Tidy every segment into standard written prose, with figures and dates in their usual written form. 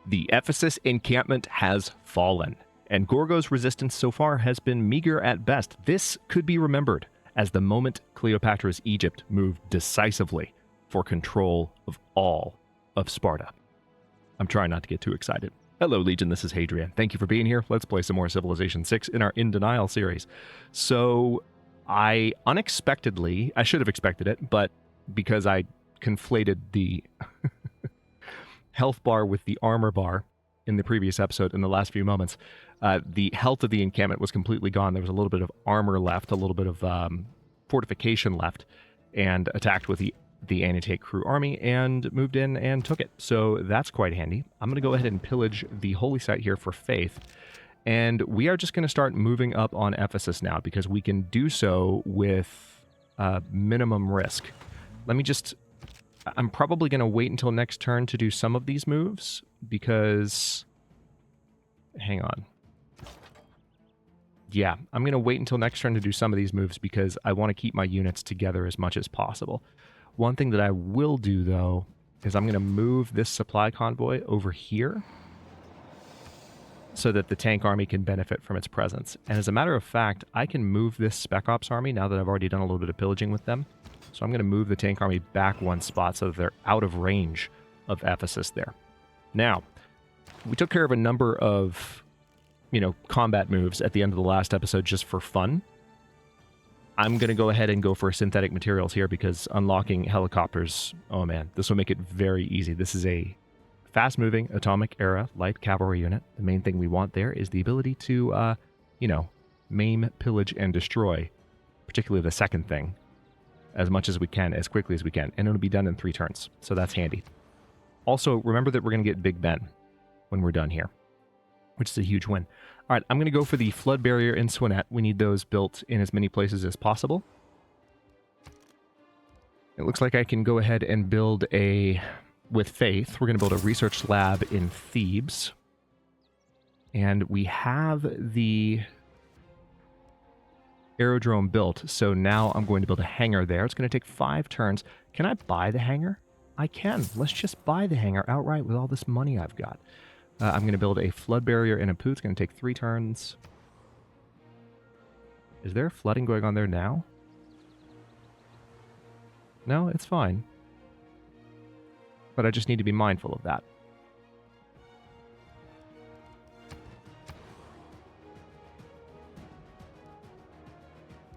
The Ephesus encampment has fallen, and Gorgo's resistance so far has been meager at best. This could be remembered as the moment Cleopatra's Egypt moved decisively for control of all of Sparta. I'm trying not to get too excited. Hello, Legion, this is Hadrian. Thank you for being here. Let's play some more Civilization 6 in our In Denial series. So, I unexpectedly, I should have expected it, but because I conflated the health bar with the armor bar in the previous episode in the last few moments, the health of the encampment was completely gone. There was a little bit of armor left, a little bit of fortification left, and attacked with the anti-tank crew army and moved in and took it. So that's quite handy. I'm going to go ahead and pillage the holy site here for faith. And we are just going to start moving up on Ephesus now because we can do so with minimum risk. Let me just... I'm probably going to wait until next turn to do some of these moves because... Hang on. Yeah, I'm going to wait until next turn to do some of these moves because I want to keep my units together as much as possible. One thing that I will do, though, is I'm going to move this supply convoy over here so that the tank army can benefit from its presence. And as a matter of fact, I can move this Spec Ops army now that I've already done a little bit of pillaging with them. So I'm going to move the tank army back one spot so that they're out of range of Ephesus there. Now, we took care of a number of, combat moves at the end of the last episode just for fun. I'm going to go ahead and go for synthetic materials here because unlocking helicopters, oh man, this will make it very easy. This is a fast-moving atomic era light cavalry unit. The main thing we want there is the ability to, maim, pillage, and destroy, particularly the second thing, as much as we can, as quickly as we can. And it'll be done in 3 turns, so that's handy. Also, remember that we're going to get Big Ben when we're done here, which is a huge win. All right, I'm going to go for the flood barrier in Swinet. We need those built in as many places as possible. It looks like I can go ahead and build with Faith, we're going to build a research lab in Thebes. And we have the aerodrome built, so now I'm going to build a hangar there. It's going to take 5 turns. Can I buy the hangar? I can. Let's just buy the hangar outright with all this money I've got. I'm going to build a flood barrier in Apu. It's going to take 3 turns. Is there flooding going on there now? No, it's fine. But I just need to be mindful of that.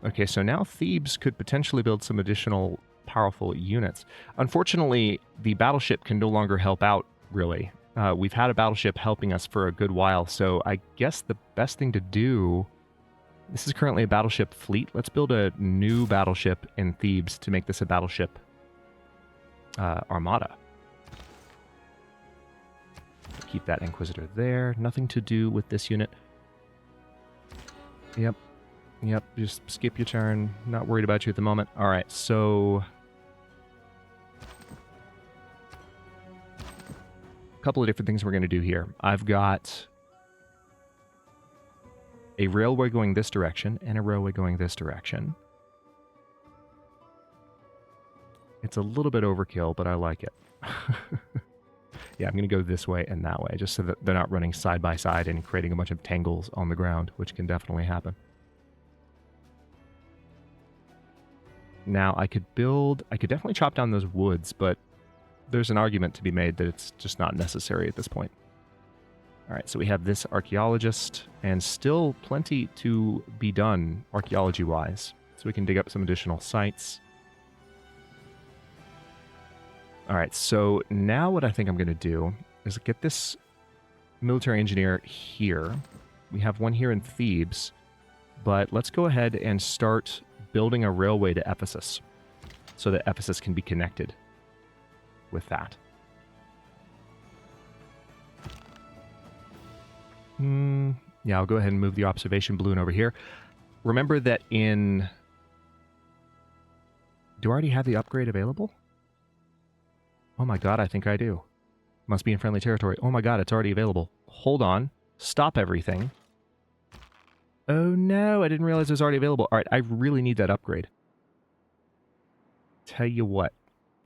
Okay, so now Thebes could potentially build some additional powerful units. Unfortunately, the battleship can no longer help out, really. We've had a battleship helping us for a good while, so I guess the best thing to do... This is currently a battleship fleet. Let's build a new battleship in Thebes to make this a battleship armada. Keep that Inquisitor there. Nothing to do with this unit. Yep, just skip your turn. Not worried about you at the moment. Alright, so... couple of different things we're going to do here. I've got a railway going this direction and a railway going this direction. It's a little bit overkill, but I like it. Yeah, I'm going to go this way and that way, just so that they're not running side by side and creating a bunch of tangles on the ground, which can definitely happen. Now, I could definitely chop down those woods, but there's an argument to be made that it's just not necessary at this point. All right, so we have this archaeologist, and still plenty to be done archaeology-wise. So we can dig up some additional sites. All right, so now what I think I'm going to do is get this military engineer here. We have one here in Thebes, but let's go ahead and start building a railway to Ephesus so that Ephesus can be connected with that. Yeah, I'll go ahead and move the observation balloon over here. Remember that in... Do I already have the upgrade available? Oh my god, I think I do. Must be in friendly territory. Oh my god, it's already available. Hold on. Stop everything. Oh no, I didn't realize it was already available. Alright, I really need that upgrade. Tell you what.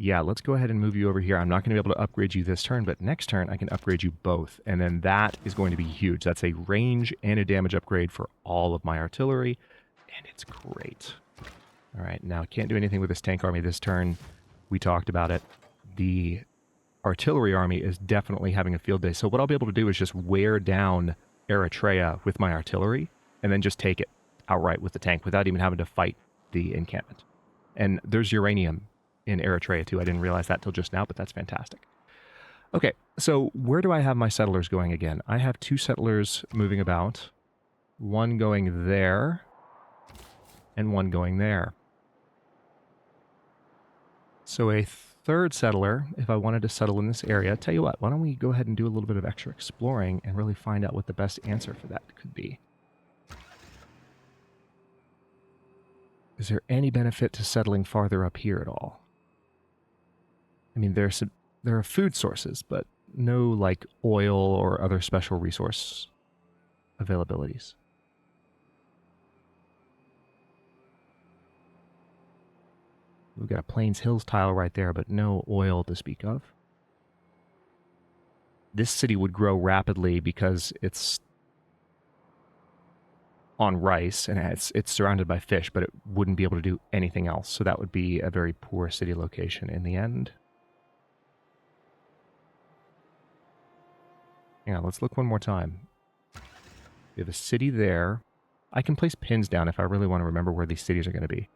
Yeah, let's go ahead and move you over here. I'm not going to be able to upgrade you this turn, but next turn I can upgrade you both. And then that is going to be huge. That's a range and a damage upgrade for all of my artillery. And it's great. All right, now I can't do anything with this tank army this turn. We talked about it. The artillery army is definitely having a field day. So what I'll be able to do is just wear down Eritrea with my artillery and then just take it outright with the tank without even having to fight the encampment. And there's uranium in Eritrea too. I didn't realize that till just now, but that's fantastic. Okay, so where do I have my settlers going again? I have 2 settlers moving about. One going there and one going there. So a third settler, if I wanted to settle in this area, tell you what, why don't we go ahead and do a little bit of extra exploring and really find out what the best answer for that could be. Is there any benefit to settling farther up here at all? I mean, there are food sources, but no like oil or other special resource availabilities. We've got a Plains Hills tile right there, but no oil to speak of. This city would grow rapidly because it's on rice and it's surrounded by fish, but it wouldn't be able to do anything else. So that would be a very poor city location in the end. Yeah, let's look one more time. We have a city there. I can place pins down if I really want to remember where these cities are going to be.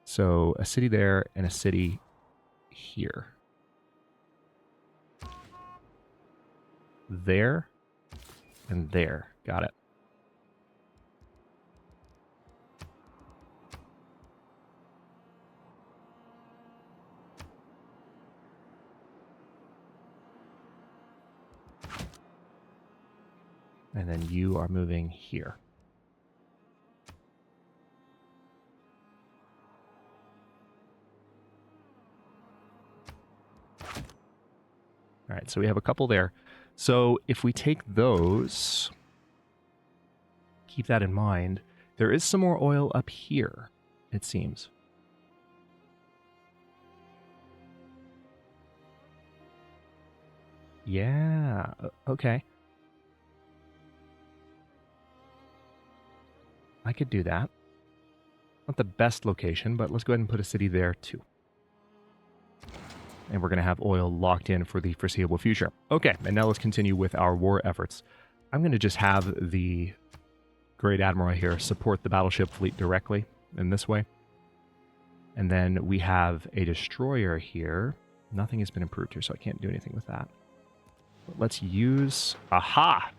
So a city there and a city here. There and there. Got it. And then you are moving here. All right, so we have a couple there. So if we take those, keep that in mind. There is some more oil up here, it seems. Yeah, okay. I could do that. Not the best location, but let's go ahead and put a city there too. And we're going to have oil locked in for the foreseeable future. Okay, and now let's continue with our war efforts. I'm going to just have the Great Admiral here support the battleship fleet directly in this way. And then we have a destroyer here. Nothing has been improved here, so I can't do anything with that. But let's use... Aha!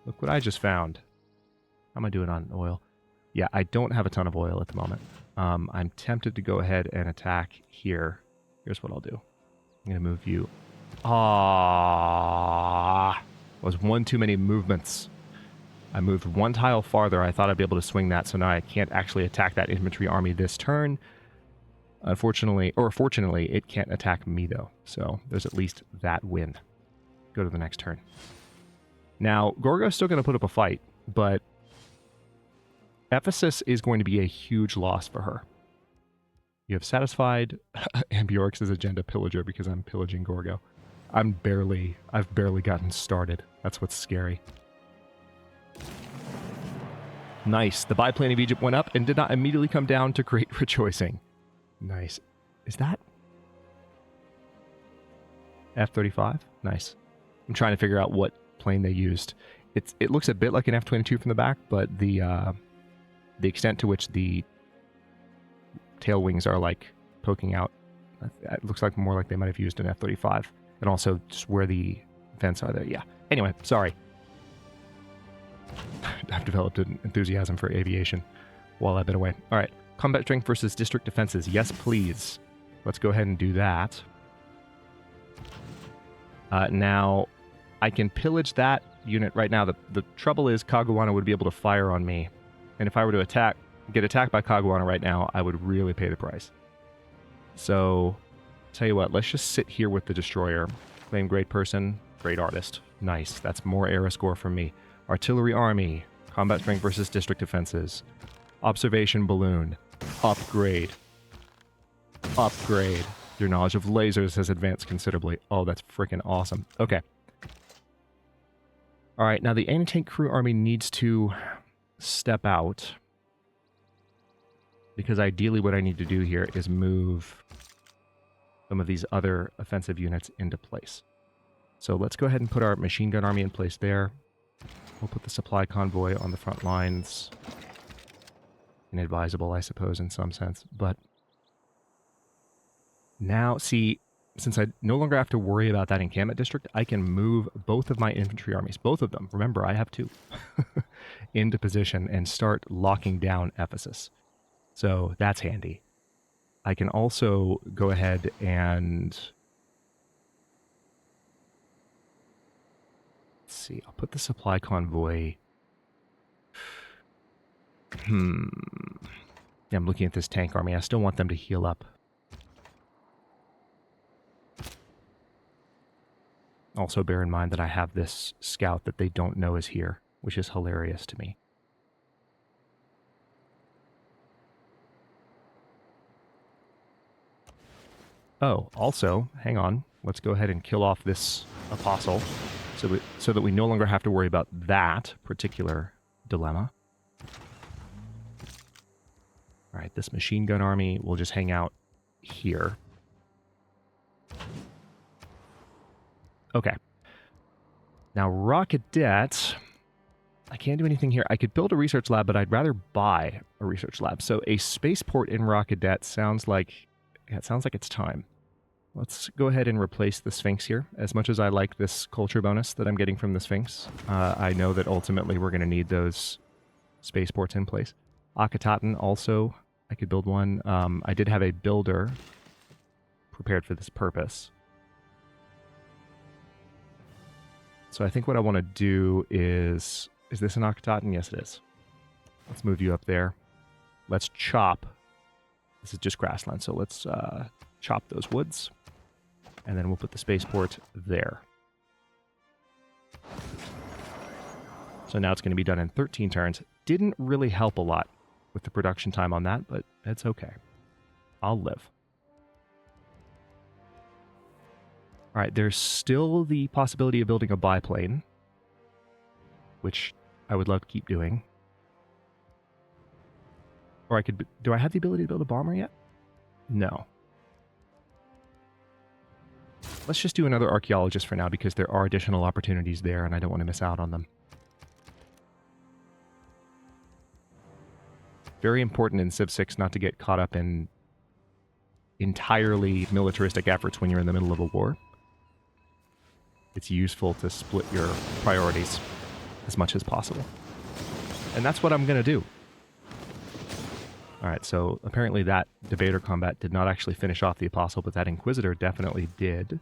Look what I just found. How am I doing on oil? Yeah, I don't have a ton of oil at the moment. I'm tempted to go ahead and attack here. Here's what I'll do. I'm going to move you. Ah, was one too many movements. I moved one tile farther. I thought I'd be able to swing that, so now I can't actually attack that infantry army this turn. Unfortunately, or fortunately, it can't attack me though. So there's at least that win. Go to the next turn. Now, Gorgo's still going to put up a fight, but Ephesus is going to be a huge loss for her. You have satisfied Ambiorix's agenda pillager because I'm pillaging Gorgo. I've barely gotten started. That's what's scary. Nice. The biplane of Egypt went up and did not immediately come down to great rejoicing. Nice. Is that F-35? Nice. I'm trying to figure out what plane they used. It looks a bit like an F-22 from the back, but the extent to which the tail wings are like poking out, it looks like more like they might have used an F-35. And also just where the vents are there. Yeah. Anyway, sorry. I've developed an enthusiasm for aviation while I've been away. All right. Combat strength versus district defenses. Yes, please. Let's go ahead and do that. Now, I can pillage that unit right now. The trouble is Kagawana would be able to fire on me. And if I were to get attacked by Kagawana right now, I would really pay the price. So, tell you what, let's just sit here with the destroyer. Claim great person, great artist. Nice. That's more era score from me. Artillery army. Combat strength versus district defenses. Observation balloon. Upgrade. Upgrade. Your knowledge of lasers has advanced considerably. Oh, that's freaking awesome. Okay. All right, now the anti-tank crew army needs to step out. Because ideally what I need to do here is move some of these other offensive units into place. So let's go ahead and put our machine gun army in place there. We'll put the supply convoy on the front lines. Inadvisable, I suppose, in some sense. But now, see, since I no longer have to worry about that encampment district, I can move both of my infantry armies, both of them, remember, I have two, into position and start locking down Ephesus. So that's handy. I can also go ahead and... Let's see, I'll put the supply convoy... Yeah, I'm looking at this tank army. I still want them to heal up. Also bear in mind that I have this scout that they don't know is here, which is hilarious to me. Oh, also, hang on. Let's go ahead and kill off this apostle so that we no longer have to worry about that particular dilemma. All right, this machine gun army will just hang out here. Okay. Now, Rocketette, I can't do anything here. I could build a research lab, but I'd rather buy a research lab. So a spaceport in Rocketette sounds like it's time. Let's go ahead and replace the Sphinx here. As much as I like this culture bonus that I'm getting from the Sphinx, I know that ultimately we're going to need those spaceports in place. Akhetaten also, I could build one. I did have a builder prepared for this purpose. So I think what I want to do is this an Akhetaten? Yes, it is. Let's move you up there. Let's chop. This is just grassland, so let's chop those woods. And then we'll put the spaceport there. So now it's going to be done in 13 turns. Didn't really help a lot with the production time on that, but it's okay. I'll live. All right, there's still the possibility of building a biplane, which I would love to keep doing. Or I could... Do I have the ability to build a bomber yet? No. Let's just do another archaeologist for now because there are additional opportunities there and I don't want to miss out on them. Very important in Civ 6 not to get caught up in entirely militaristic efforts when you're in the middle of a war. It's useful to split your priorities as much as possible. And that's what I'm going to do. Alright, so apparently that debater combat did not actually finish off the Apostle, but that Inquisitor definitely did.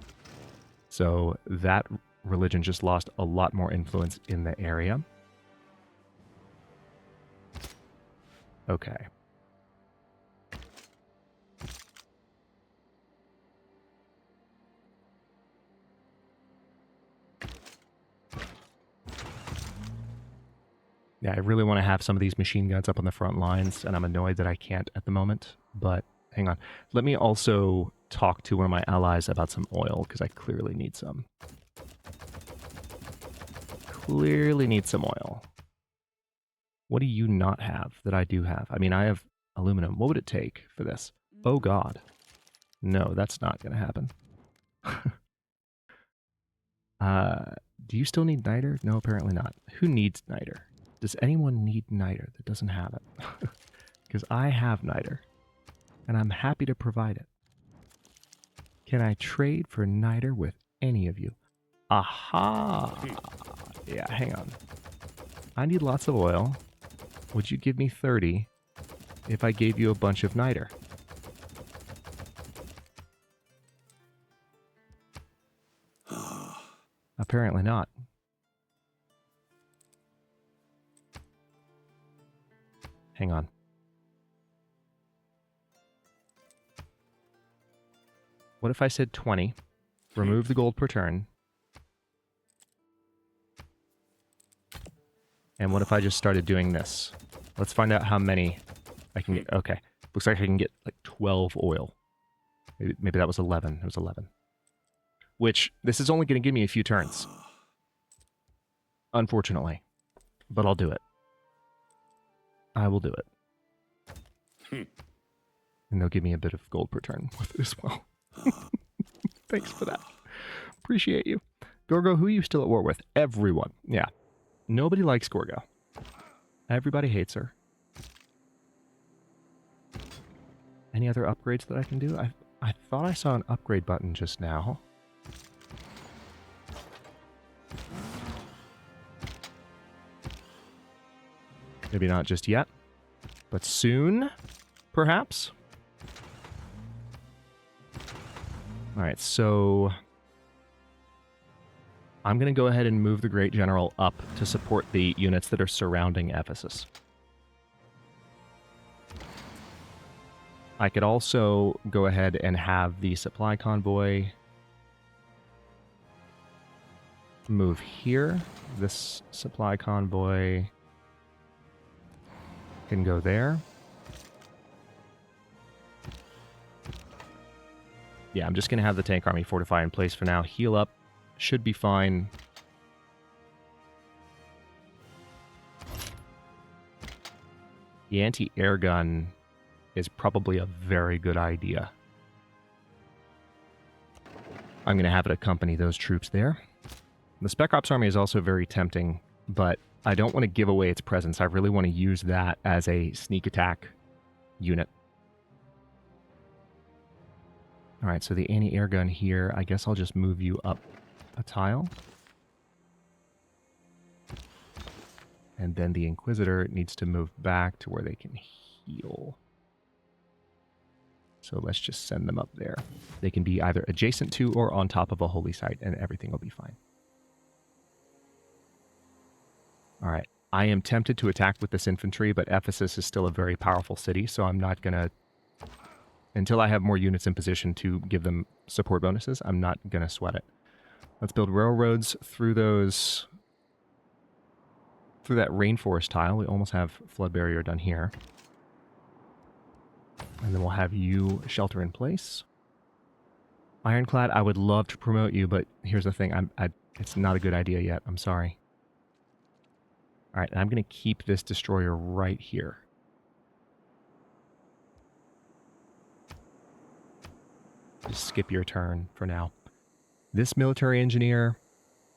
So that religion just lost a lot more influence in the area. Okay. Yeah, I really want to have some of these machine guns up on the front lines, and I'm annoyed that I can't at the moment, but hang on. Let me also talk to one of my allies about some oil, because I clearly need some. Clearly need some oil. What do you not have that I do have? I mean, I have aluminum. What would it take for this? Oh, God. No, that's not going to happen. Do you still need niter? No, apparently not. Who needs niter? Does anyone need niter that doesn't have it? Because I have niter, and I'm happy to provide it. Can I trade for niter with any of you? Aha! Yeah, hang on. I need lots of oil. Would you give me 30 if I gave you a bunch of niter? Apparently not. Hang on. What if I said 20? Remove the gold per turn. And what if I just started doing this? Let's find out how many I can get. Okay. Looks like I can get like 12 oil. Maybe that was 11. It was 11. Which, this is only going to give me a few turns. Unfortunately. But I'll do it. I will do it. And they'll give me a bit of gold per turn with it as well. Thanks for that. Appreciate you. Gorgo, who are you still at war with? Everyone. Yeah. Nobody likes Gorgo. Everybody hates her. Any other upgrades that I can do? I thought I saw an upgrade button just now. Maybe not just yet, but soon, perhaps? Alright, so I'm going to go ahead and move the Great General up to support the units that are surrounding Ephesus. I could also go ahead and have the supply convoy move here. This supply convoy can go there. Yeah, I'm just going to have the tank army fortify in place for now. Heal up. Should be fine. The anti-air gun is probably a very good idea. I'm going to have it accompany those troops there. The Spec Ops army is also very tempting, but I don't want to give away its presence. I really want to use that as a sneak attack unit. Alright, so the anti-air gun here, I guess I'll just move you up a tile. And then the Inquisitor needs to move back to where they can heal. So let's just send them up there. They can be either adjacent to or on top of a holy site, and everything will be fine. Alright, I am tempted to attack with this infantry, but Ephesus is still a very powerful city, so I'm not going to... Until I have more units in position to give them support bonuses, I'm not going to sweat it. Let's build railroads through those... Through that rainforest tile. We almost have flood barrier done here. And then we'll have you shelter in place. Ironclad, I would love to promote you, but here's the thing. It's not a good idea yet. I'm sorry. Alright, and I'm going to keep this destroyer right here. Just skip your turn for now. This military engineer...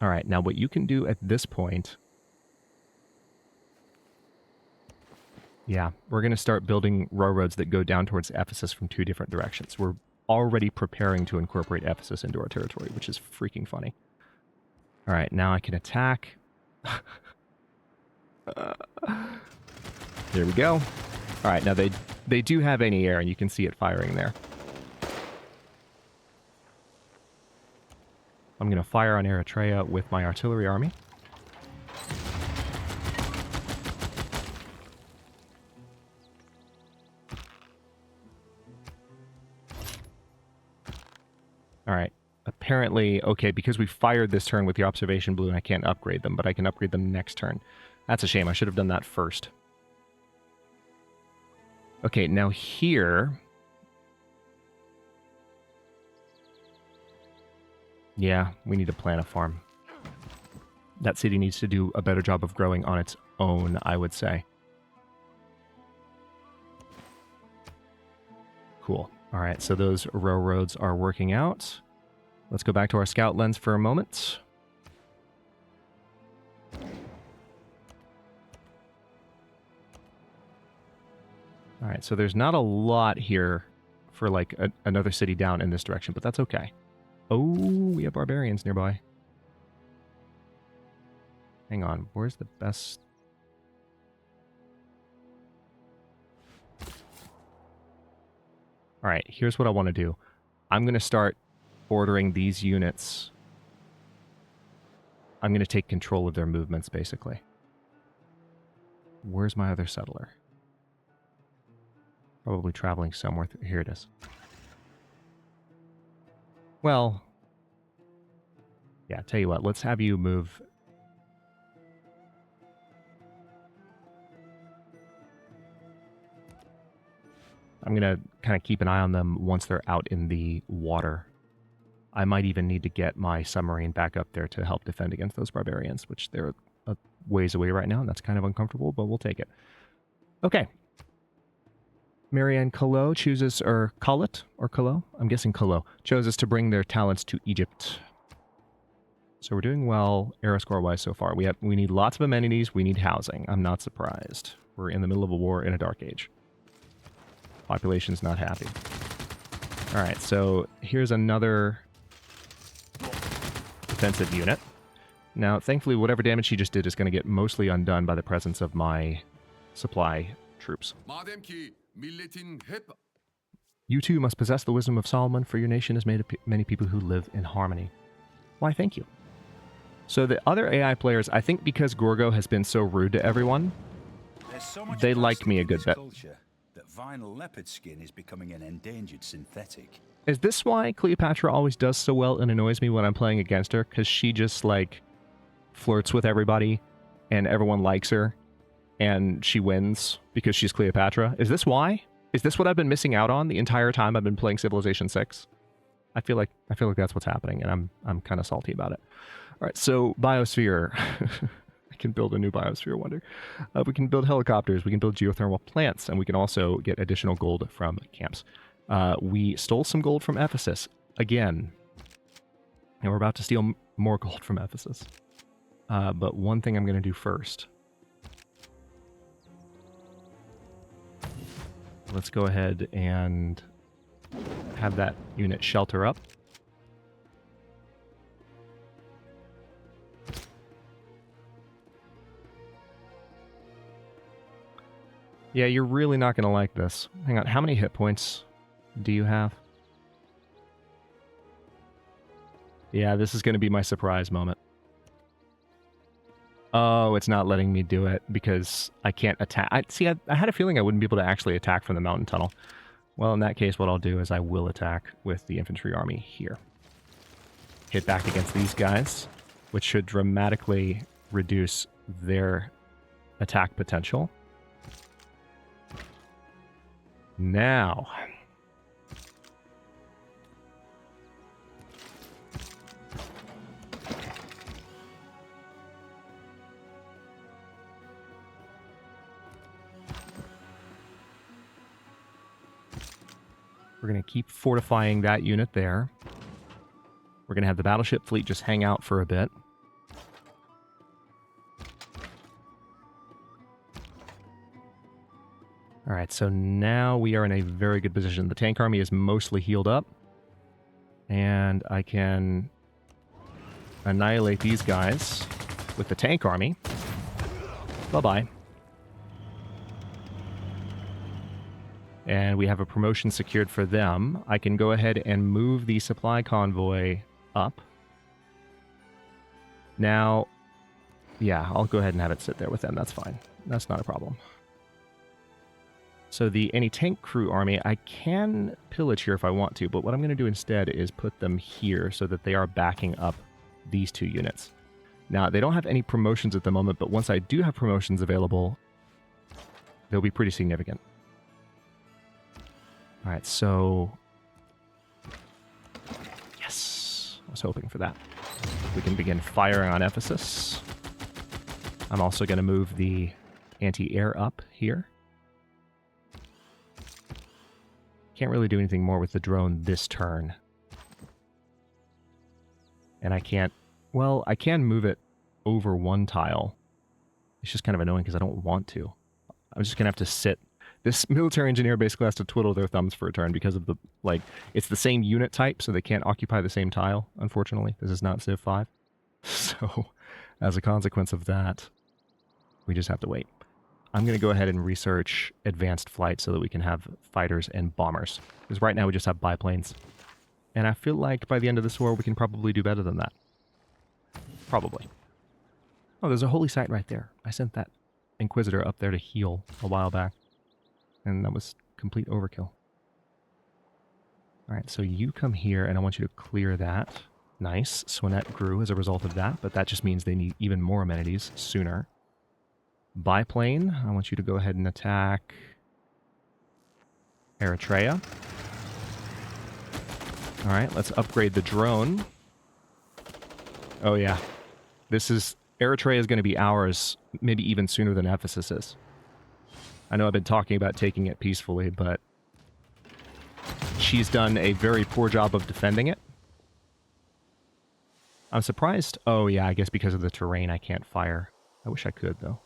Alright, now what you can do at this point... Yeah, we're going to start building railroads that go down towards Ephesus from two different directions. We're already preparing to incorporate Ephesus into our territory, which is freaking funny. Alright, now I can attack. There we go. Alright, now they do have anti-air, and you can see it firing there. I'm going to fire on Eritrea with my artillery army. Alright, apparently, okay, because we fired this turn with the observation balloon, I can't upgrade them, but I can upgrade them next turn. That's a shame, I should have done that first. Okay, now here... Yeah, we need to plant a farm. That city needs to do a better job of growing on its own, I would say. Cool. Alright, so those railroads are working out. Let's go back to our scout lens for a moment. Alright, so there's not a lot here for like another city down in this direction, but that's okay. Oh, we have barbarians nearby. Hang on, where's the best... Alright, here's what I want to do. I'm going to start ordering these units. I'm going to take control of their movements, basically. Where's my other settler? Probably traveling somewhere. Here it is. Well, yeah, tell you what, let's have you move... I'm going to kind of keep an eye on them once they're out in the water. I might even need to get my submarine back up there to help defend against those barbarians, which they're a ways away right now, and that's kind of uncomfortable, but we'll take it. Okay. Marianne Collot chooses, or Collot, or Collot? I'm guessing Collot, chooses to bring their talents to Egypt. So we're doing well era score-wise so far. We need lots of amenities. We need housing. I'm not surprised. We're in the middle of a war in a dark age. Population's not happy. All right, so here's another defensive unit. Now, thankfully, whatever damage she just did is going to get mostly undone by the presence of my supply troops. You too must possess the wisdom of Solomon, for your nation is made of many people who live in harmony. Why, thank you. So the other AI players, I think because Gorgo has been so rude to everyone, they like me a good bit. That vinyl leopard skin is becoming an endangered synthetic. Is this why Cleopatra always does so well and annoys me when I'm playing against her? Because she just, like, flirts with everybody, and everyone likes her, and she wins because she's Cleopatra? Is this why? Is this what I've been missing out on the entire time I've been playing Civilization 6? I feel like that's what's happening, and I'm kind of salty about it. All right, so Biosphere. I can build a new Biosphere wonder. We can build helicopters, we can build geothermal plants, and we can also get additional gold from camps. We stole some gold from Ephesus, again. And we're about to steal more gold from Ephesus. But one thing I'm going to do first. Let's go ahead and have that unit shelter up. Yeah, you're really not going to like this. Hang on, how many hit points do you have? Yeah, this is going to be my surprise moment. Oh, it's not letting me do it because I can't attack. I had a feeling I wouldn't be able to actually attack from the mountain tunnel. Well, in that case, what I'll do is I will attack with the infantry army here. Hit back against these guys, which should dramatically reduce their attack potential. Now, we're going to keep fortifying that unit there. We're going to have the battleship fleet just hang out for a bit. All right, so now we are in a very good position. The tank army is mostly healed up. And I can annihilate these guys with the tank army. Bye-bye. And we have a promotion secured for them. I can go ahead and move the supply convoy up. Now, yeah, I'll go ahead and have it sit there with them. That's fine. That's not a problem. So the anti-tank crew army, I can pillage here if I want to, but what I'm going to do instead is put them here so that they are backing up these two units. Now, they don't have any promotions at the moment, but once I do have promotions available, they'll be pretty significant. All right, so... Yes! I was hoping for that. We can begin firing on Ephesus. I'm also going to move the anti-air up here. Can't really do anything more with the drone this turn. And I can't... Well, I can move it over one tile. It's just kind of annoying because I don't want to. I'm just going to have to sit. This military engineer basically has to twiddle their thumbs for a turn because of the... Like, it's the same unit type, so they can't occupy the same tile, unfortunately. This is not Civ 5. So, as a consequence of that, we just have to wait. I'm going to go ahead and research advanced flight so that we can have fighters and bombers. Because right now we just have biplanes. And I feel like by the end of this war we can probably do better than that. Probably. Oh, there's a holy site right there. I sent that Inquisitor up there to heal a while back. And that was complete overkill. Alright, so you come here and I want you to clear that. Nice. Swinet grew as a result of that, but that just means they need even more amenities sooner. Biplane, I want you to go ahead and attack Eritrea. All right, let's upgrade the drone. Oh, yeah. Eritrea is going to be ours, maybe even sooner than Ephesus is. I know I've been talking about taking it peacefully, but she's done a very poor job of defending it. I'm surprised. Oh, yeah, I guess because of the terrain, I can't fire. I wish I could, though.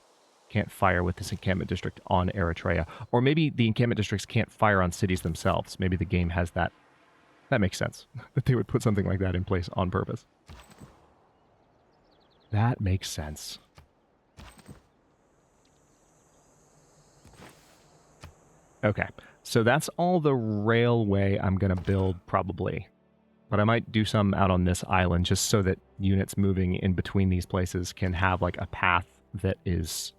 Can't fire with this encampment district on Eritrea. Or maybe the encampment districts can't fire on cities themselves. Maybe the game has that. That makes sense, that they would put something like that in place on purpose. That makes sense. Okay, so that's all the railway I'm going to build, probably. But I might do some out on this island just so that units moving in between these places can have, like, a path that is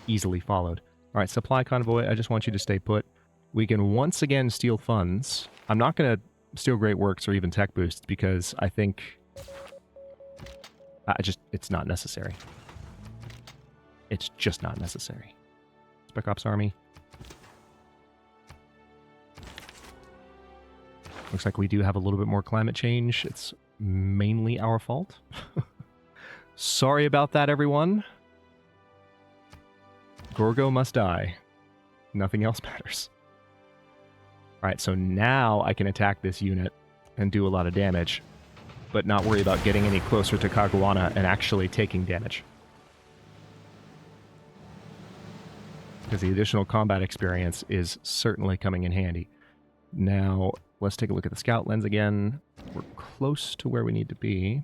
easily followed. All right, supply convoy, I just want you to stay put. We can once again steal funds. I'm not going to steal Great Works or even Tech Boosts because I think it's not necessary. It's just not necessary. Spec Ops Army. Looks like we do have a little bit more climate change. It's mainly our fault. Sorry about that, everyone. Gorgo must die. Nothing else matters. Alright, so now I can attack this unit and do a lot of damage, but not worry about getting any closer to Kagawana and actually taking damage. Because the additional combat experience is certainly coming in handy. Now, let's take a look at the scout lens again. We're close to where we need to be.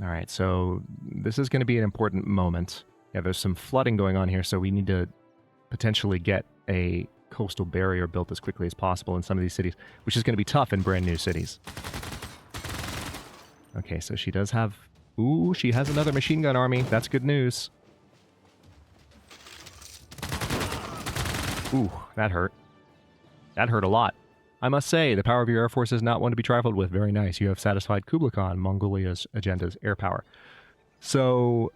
Alright, so this is going to be an important moment. Yeah, there's some flooding going on here, so we need to potentially get a coastal barrier built as quickly as possible in some of these cities, which is going to be tough in brand new cities. Okay, so she does have... Ooh, she has another machine gun army. That's good news. Ooh, that hurt. That hurt a lot. I must say, the power of your air force is not one to be trifled with. Very nice. You have satisfied Kublai Khan, Mongolia's agenda's air power. So,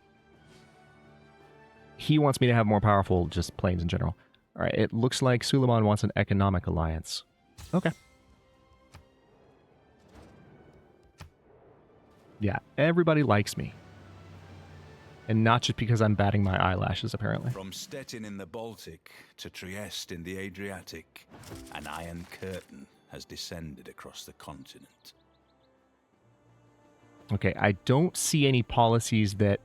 he wants me to have more powerful just planes in general. Alright, it looks like Suleiman wants an economic alliance. Okay. Yeah, everybody likes me. And not just because I'm batting my eyelashes, apparently. From Stettin in the Baltic to Trieste in the Adriatic, an iron curtain has descended across the continent. Okay, I don't see any policies that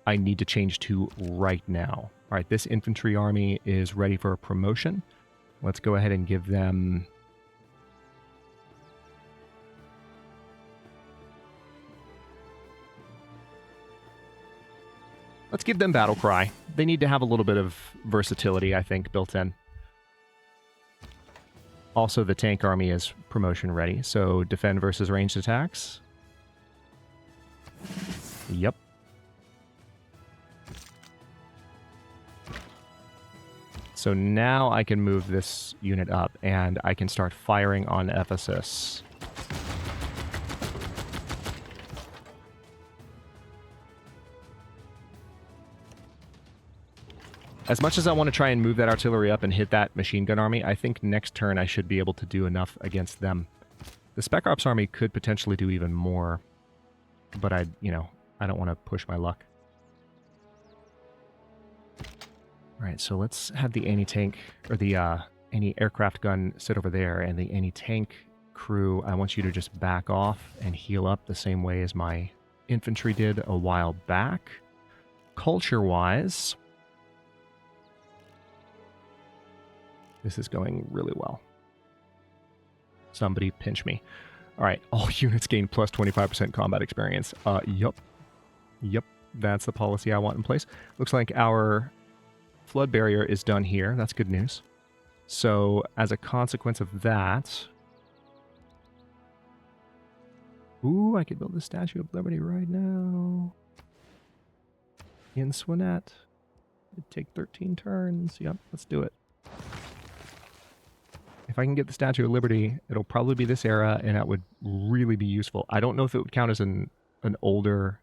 I need to change to right now. All right, this infantry army is ready for a promotion. Let's go ahead and give them... Let's give them Battle Cry. They need to have a little bit of versatility, I think, built in. Also, the tank army is promotion ready, so defend versus ranged attacks. Yep. So now I can move this unit up, and I can start firing on Ephesus. As much as I want to try and move that artillery up and hit that machine gun army, I think next turn I should be able to do enough against them. The Spec Ops army could potentially do even more, but I don't want to push my luck. Alright, so let's have the anti-tank, or the anti-aircraft gun sit over there, and the anti-tank crew, I want you to just back off and heal up the same way as my infantry did a while back. Culture-wise... this is going really well. Somebody pinch me. Alright, all units gain plus 25% combat experience. Yup. Yup, that's the policy I want in place. Looks like our flood barrier is done here. That's good news. So, as a consequence of that... Ooh, I could build the Statue of Liberty right now. In Swinet. It'd take 13 turns. Yep, let's do it. If if I can get the Statue of Liberty, it'll probably be this era, and that would really be useful. I don't know if it would count as an older...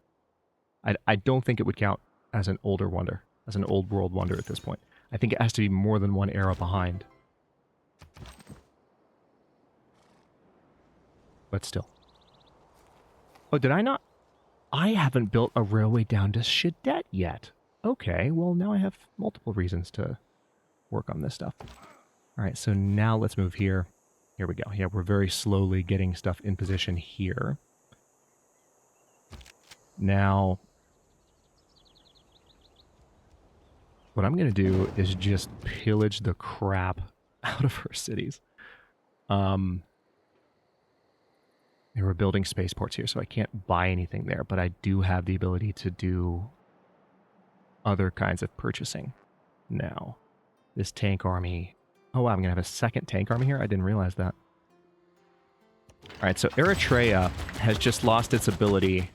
I don't think it would count as an older wonder, as an old world wonder at this point. I think it has to be more than one era behind. But still. Oh, did I not? I haven't built a railway down to Shadet yet. Okay, well now I have multiple reasons to work on this stuff. Alright, so now let's move here. Here we go. Yeah, we're very slowly getting stuff in position here. Now, what I'm going to do is just pillage the crap out of her cities. They were building spaceports here, so I can't buy anything there, but I do have the ability to do other kinds of purchasing now. This tank army... Oh, wow, I'm going to have a second tank army here? I didn't realize that. Alright, so Eritrea has just lost its ability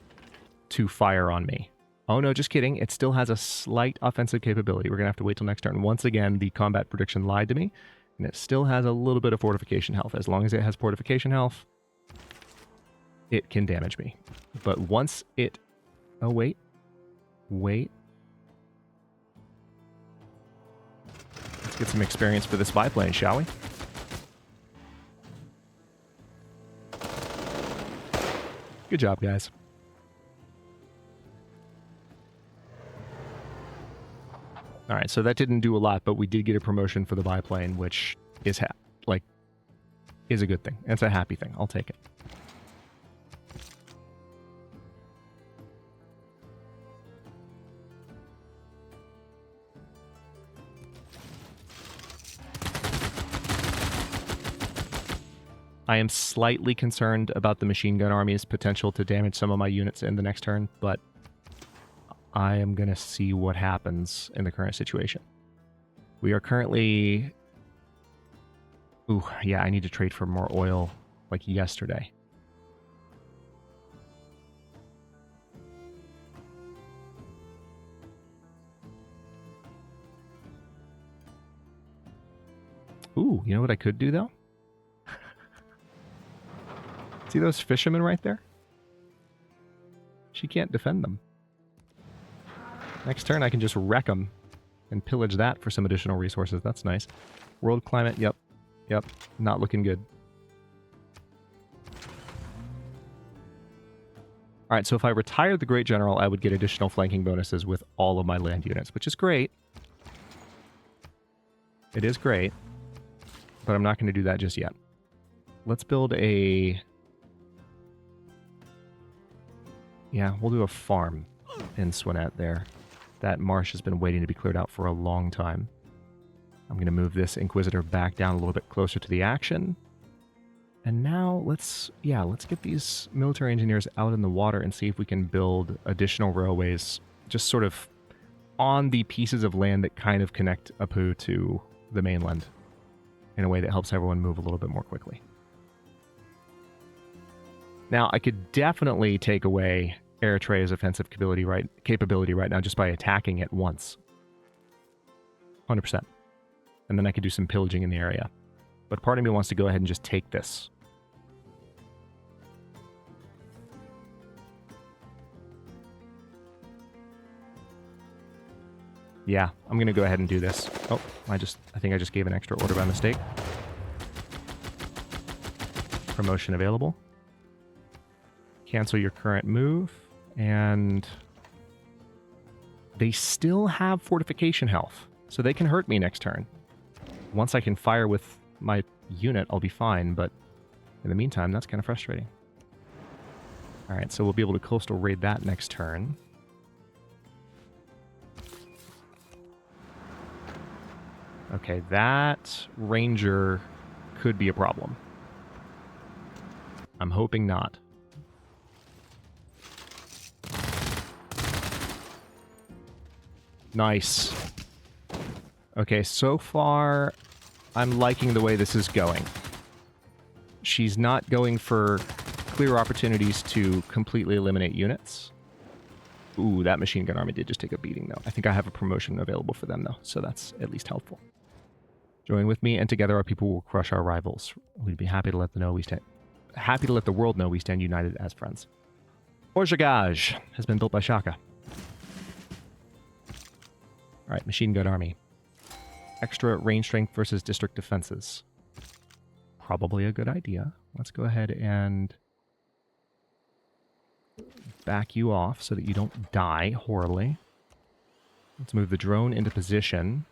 to fire on me. Oh no, just kidding. It still has a slight offensive capability. We're going to have to wait till next turn. Once again, the combat prediction lied to me, and it still has a little bit of fortification health. As long as it has fortification health, it can damage me. But once it... Oh, wait. Wait. Let's get some experience for this biplane, shall we? Good job, guys. Alright, so that didn't do a lot, but we did get a promotion for the biplane, which is, is a good thing. It's a happy thing. I'll take it. I am slightly concerned about the machine gun army's potential to damage some of my units in the next turn, but I am going to see what happens in the current situation. We are currently... Ooh, yeah, I need to trade for more oil like yesterday. Ooh, you know what I could do, though? See those fishermen right there? She can't defend them. Next turn, I can just wreck them and pillage that for some additional resources. That's nice. World climate, yep. Yep, not looking good. Alright, so if I retire the Great General, I would get additional flanking bonuses with all of my land units, which is great. It is great, but I'm not going to do that just yet. Let's build a... Yeah, we'll do a farm in Swinet there. That marsh has been waiting to be cleared out for a long time. I'm going to move this Inquisitor back down a little bit closer to the action. And now let's get these military engineers out in the water and see if we can build additional railways just sort of on the pieces of land that kind of connect Apu to the mainland in a way that helps everyone move a little bit more quickly. Now, I could definitely take away Eritrea's offensive capability right now just by attacking it once. 100%. And then I could do some pillaging in the area. But part of me wants to go ahead and just take this. Yeah, I'm going to go ahead and do this. Oh, I think I just gave an extra order by mistake. Promotion available. Cancel your current move, and they still have fortification health, so they can hurt me next turn. Once I can fire with my unit, I'll be fine, but in the meantime, that's kind of frustrating. Alright, so we'll be able to coastal raid that next turn. Okay, that ranger could be a problem. I'm hoping not. Nice. Okay, so far, I'm liking the way this is going. She's not going for clear opportunities to completely eliminate units. Ooh, that machine gun army did just take a beating, though. I think I have a promotion available for them, though, so that's at least helpful. Join with me, and together our people will crush our rivals. We'd be happy to let the world know we stand united as friends. Orjagaj has been built by Shaka. All right, machine gun army. Extra range strength versus district defenses. Probably a good idea. Let's go ahead and back you off so that you don't die horribly. Let's move the drone into position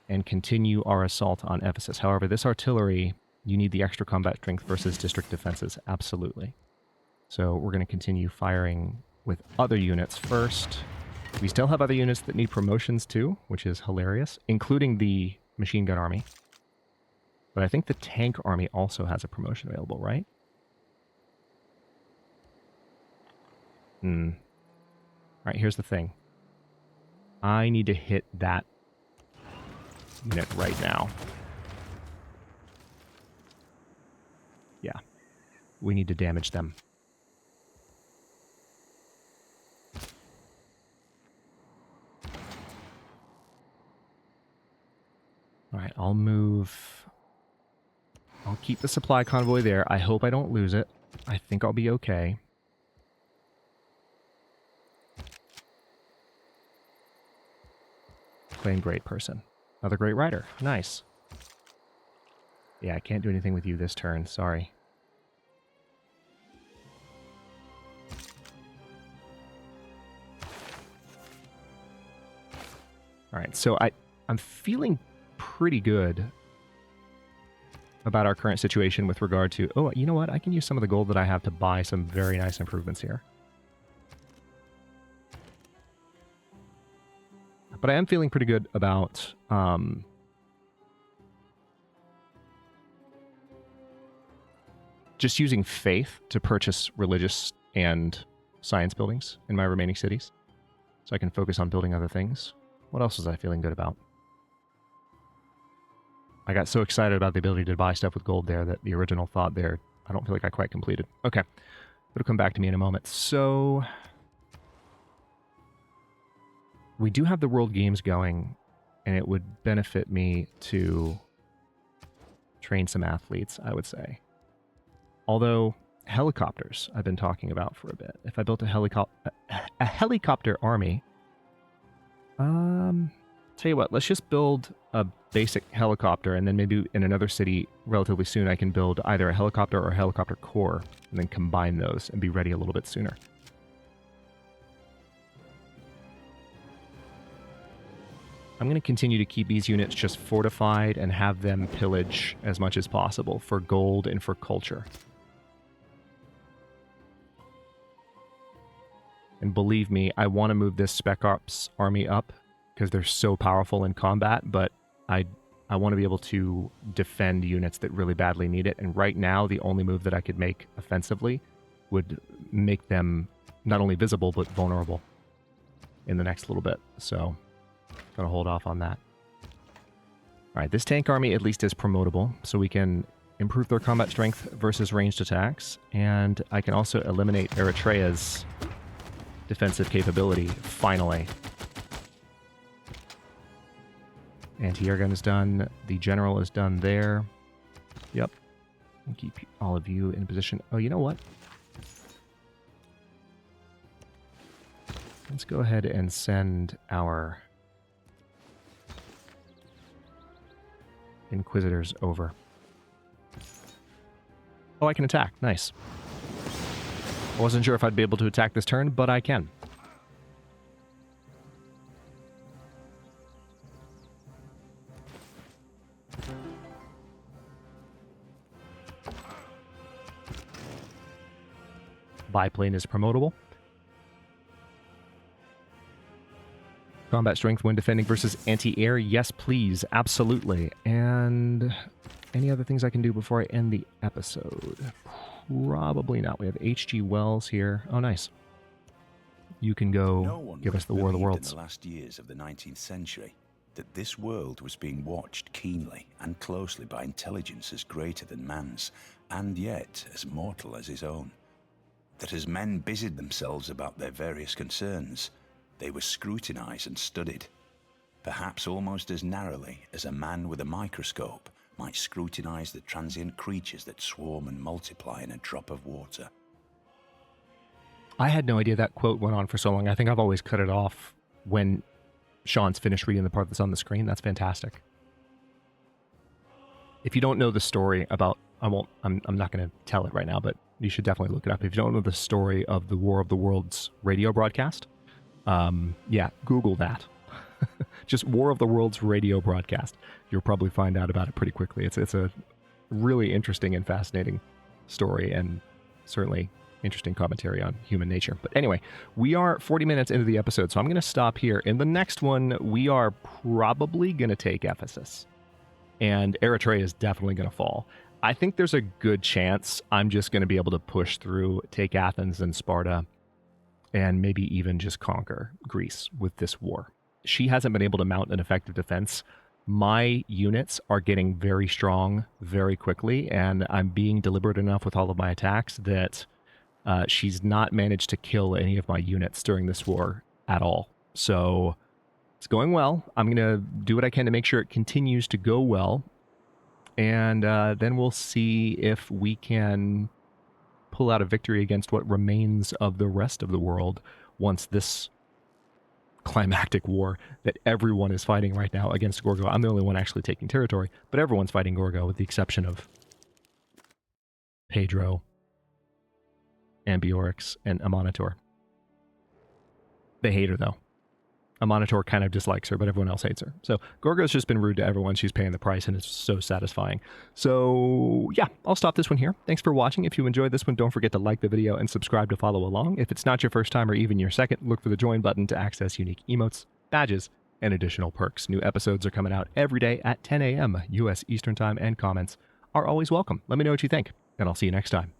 and continue our assault on Ephesus. However, this artillery, you need the extra combat strength versus district defenses. Absolutely. So we're going to continue firing with other units first. We still have other units that need promotions too, which is hilarious, including the machine gun army. But I think the tank army also has a promotion available, right? All right, here's the thing. I need to hit that unit right now. Yeah. We need to damage them. Alright, I'll keep the supply convoy there. I hope I don't lose it. I think I'll be okay. Claim great person. Another great rider. Nice. Yeah, I can't do anything with you this turn. Sorry. Alright, so I'm feeling pretty good about our current situation with regard to... Oh, you know what? I can use some of the gold that I have to buy some very nice improvements here. But I am feeling pretty good about... just using faith to purchase religious and science buildings in my remaining cities. So I can focus on building other things. What else was I feeling good about? I got so excited about the ability to buy stuff with gold there that the original thought there, I don't feel like I quite completed. Okay. It'll come back to me in a moment. So... we do have the World Games going, and it would benefit me to train some athletes, I would say. Although, helicopters I've been talking about for a bit. If I built a helicopter army... tell you what, let's just build a basic helicopter, and then maybe in another city relatively soon I can build either a helicopter or a helicopter corps, and then combine those and be ready a little bit sooner. I'm going to continue to keep these units just fortified and have them pillage as much as possible for gold and for culture. And believe me, I want to move this Spec Ops army up because they're so powerful in combat, but I want to be able to defend units that really badly need it. And right now, the only move that I could make offensively would make them not only visible, but vulnerable in the next little bit. So... gotta hold off on that. Alright, this tank army at least is promotable, so we can improve their combat strength versus ranged attacks, and I can also eliminate Eritrea's defensive capability, finally. Anti-air gun is done, the general is done there. Yep. I'll keep all of you in position. Oh, you know what? Let's go ahead and send our... Inquisitors over. Oh, I can attack. Nice. I wasn't sure if I'd be able to attack this turn, but I can. Biplane is promotable. Combat strength when defending versus anti-air. Yes, please. Absolutely. And any other things I can do before I end the episode? Probably not. We have H.G. Wells here. Oh, nice. You can go give us the War of the Worlds. In the last years of the 19th century, that this world was being watched keenly and closely by intelligences greater than man's, and yet as mortal as his own. That as men busied themselves about their various concerns, they were scrutinized and studied. perhaps almost as narrowly as a man with a microscope might scrutinize the transient creatures that swarm and multiply in a drop of water. I had no idea that quote went on for so long. I think I've always cut it off when Sean's finished reading the part that's on the screen. That's fantastic. If you don't know the story about, I'm not going to tell it right now, but you should definitely look it up. If you don't know the story of the War of the Worlds radio broadcast, Google that. Just War of the Worlds radio broadcast. You'll probably find out about it pretty quickly. It's a really interesting and fascinating story, and certainly interesting commentary on human nature. But anyway, we are 40 minutes into the episode, so I'm going to stop here. In the next one, we are probably going to take Ephesus, and Eritrea is definitely going to fall. I think there's a good chance I'm just going to be able to push through, take Athens and Sparta, and maybe even just conquer Greece with this war. She hasn't been able to mount an effective defense. My units are getting very strong very quickly, and I'm being deliberate enough with all of my attacks that she's not managed to kill any of my units during this war at all. So it's going well. I'm going to do what I can to make sure it continues to go well. And then we'll see if we can pull out a victory against what remains of the rest of the world once this climactic war that everyone is fighting right now against Gorgo. I'm the only one actually taking territory, but everyone's fighting Gorgo with the exception of Pedro, Ambiorix, and Amonitor. They hate her, though. Amonitor kind of dislikes her, but everyone else hates her. So Gorgo's just been rude to everyone. She's paying the price, and it's so satisfying. So yeah, I'll stop this one here. Thanks for watching. If you enjoyed this one, don't forget to like the video and subscribe to follow along. If it's not your first time or even your second, look for the join button to access unique emotes, badges, and additional perks. New episodes are coming out every day at 10 a.m. U.S. Eastern Time, and comments are always welcome. Let me know what you think, and I'll see you next time.